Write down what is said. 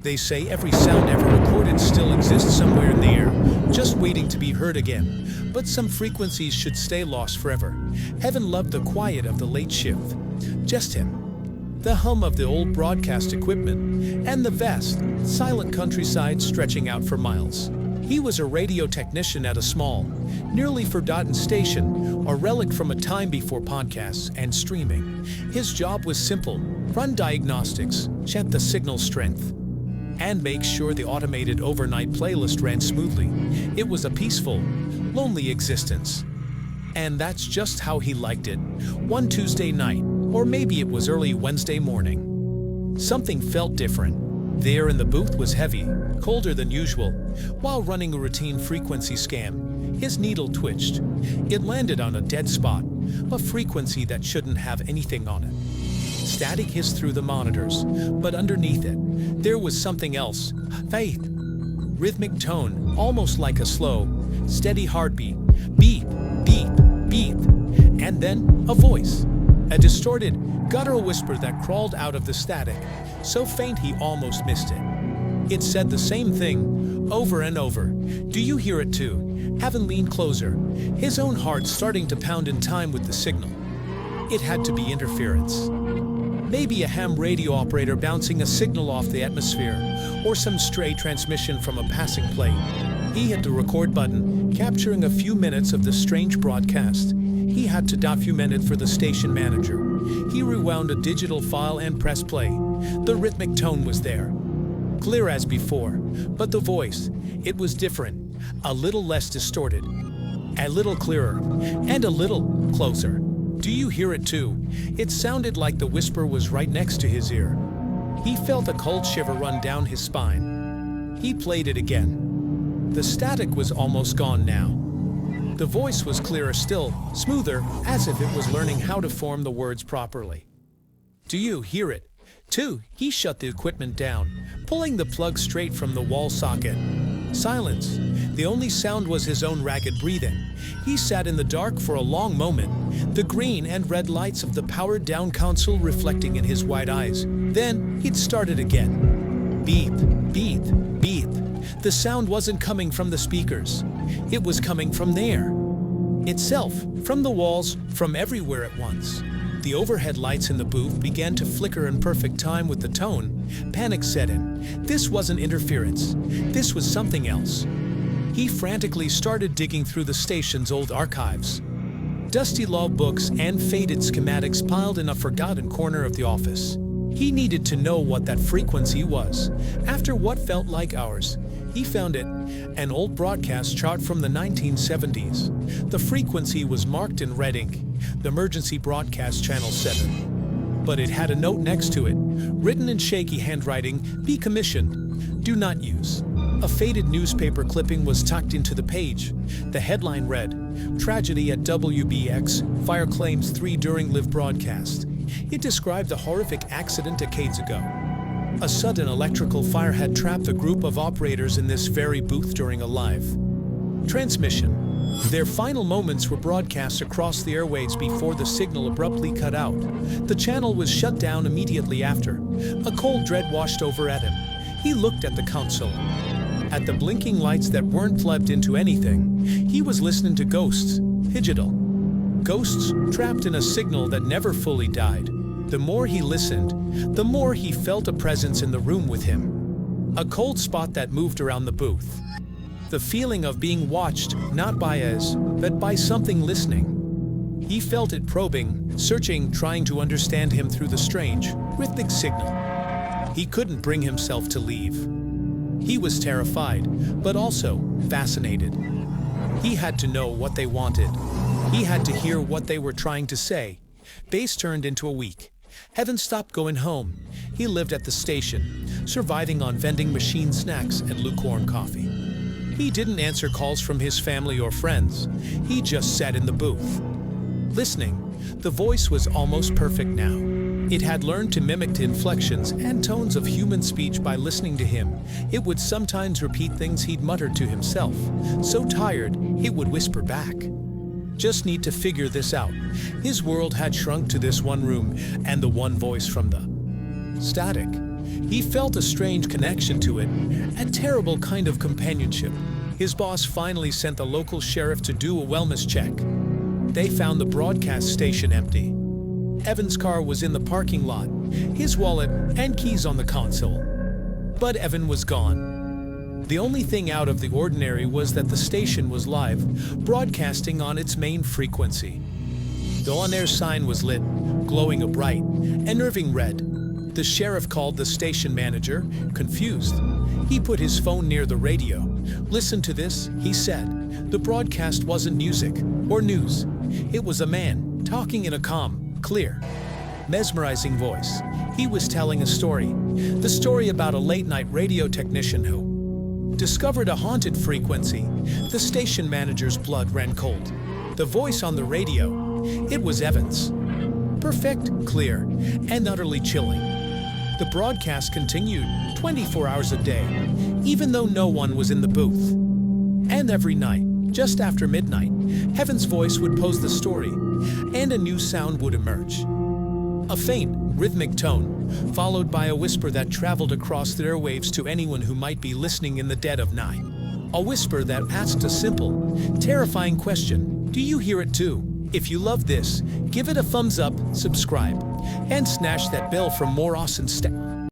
They say every sound ever recorded still exists somewhere in the air, just waiting to be heard again. But some frequencies should stay lost forever. Heaven loved the quiet of the late shift. Just him. The hum of the old broadcast equipment, and the vast, silent countryside stretching out for miles. He was a radio technician at a small, nearly forgotten station, a relic from a time before podcasts and streaming. His job was simple: run diagnostics, check the signal strength, and make sure the automated overnight playlist ran smoothly. It was a peaceful, lonely existence. And that's just how he liked it. One Tuesday night, or maybe it was early Wednesday morning, something felt different. The air in the booth was heavy, colder than usual. While running a routine frequency scan, his needle twitched. It landed on a dead spot, a frequency that shouldn't have anything on it. Static hissed through the monitors, but underneath it, there was something else. Faith. Rhythmic tone, almost like a slow, steady heartbeat. Beep, beep, beep. And then a voice. A distorted, guttural whisper that crawled out of the static, so faint he almost missed it. It said the same thing, over and over. Do you hear it too? Heaven leaned closer, his own heart starting to pound in time with the signal. It had to be interference. Maybe a ham radio operator bouncing a signal off the atmosphere, or some stray transmission from a passing plane. He hit the record button, capturing a few minutes of the strange broadcast. He had to document it for the station manager. He rewound a digital file and pressed play. The rhythmic tone was there, clear as before, but the voice, it was different, a little less distorted, a little clearer, and a little closer. Do you hear it too? It sounded like the whisper was right next to his ear. He felt a cold shiver run down his spine. He played it again. The static was almost gone now. The voice was clearer still, smoother, as if it was learning how to form the words properly. Do you hear it too? He shut the equipment down, pulling the plug straight from the wall socket. Silence. The only sound was his own ragged breathing. He sat in the dark for a long moment, the green and red lights of the powered-down console reflecting in his wide eyes. Then he'd started again. Beep, beep, beep. The sound wasn't coming from the speakers. It was coming from there. Itself, from the walls, from everywhere at once. The overhead lights in the booth began to flicker in perfect time with the tone. Panic set in. This wasn't interference. This was something else. He frantically started digging through the station's old archives. Dusty log books and faded schematics piled in a forgotten corner of the office. He needed to know what that frequency was. After what felt like hours, he found it, an old broadcast chart from the 1970s. The frequency was marked in red ink, the emergency broadcast channel 7. But it had a note next to it, written in shaky handwriting, "Be commissioned, do not use." A faded newspaper clipping was tucked into the page. The headline read, "Tragedy at WBX, Fire Claims 3 During Live Broadcast." It described a horrific accident decades ago. A sudden electrical fire had trapped a group of operators in this very booth during a live transmission. Their final moments were broadcast across the airwaves before the signal abruptly cut out. The channel was shut down immediately after. A cold dread washed over at him. He looked at the console, at the blinking lights that weren't plugged into anything. He was listening to ghosts, digital ghosts trapped in a signal that never fully died. The more he listened, the more he felt a presence in the room with him. A cold spot that moved around the booth. The feeling of being watched, not by us, but by something listening. He felt it probing, searching, trying to understand him through the strange, rhythmic signal. He couldn't bring himself to leave. He was terrified, but also fascinated. He had to know what they wanted. He had to hear what they were trying to say. Days turned into a week. Heaven stopped going home. He lived at the station, surviving on vending machine snacks and lukewarm coffee. He didn't answer calls from his family or friends. He just sat in the booth, listening. The voice was almost perfect now. It had learned to mimic the inflections and tones of human speech by listening to him. It would sometimes repeat things he'd muttered to himself. So tired, it would whisper back. Just need to figure this out. His world had shrunk to this one room and the one voice from the static. He felt a strange connection to it, a terrible kind of companionship. His boss finally sent the local sheriff to do a wellness check. They found the broadcast station empty. Evan's car was in the parking lot, his wallet and keys on the console. But Evan was gone. The only thing out of the ordinary was that the station was live, broadcasting on its main frequency. The on-air sign was lit, glowing a bright, unnerving red. The sheriff called the station manager, confused. He put his phone near the radio. "Listen to this," he said. The broadcast wasn't music or news. It was a man talking in a calm, clear, mesmerizing voice. He was telling a story. The story about a late-night radio technician who discovered a haunted frequency. The station manager's blood ran cold. The voice on the radio, it was Evan's. Perfect, clear, and utterly chilling. The broadcast continued 24 hours a day, even though no one was in the booth. And every night, just after midnight, Evan's voice would pose the story, and a new sound would emerge. A faint, rhythmic tone, followed by a whisper that traveled across the airwaves to anyone who might be listening in the dead of night. A whisper that asked a simple, terrifying question. Do you hear it too? If you love this, give it a thumbs up, subscribe, and smash that bell for more awesome stuff.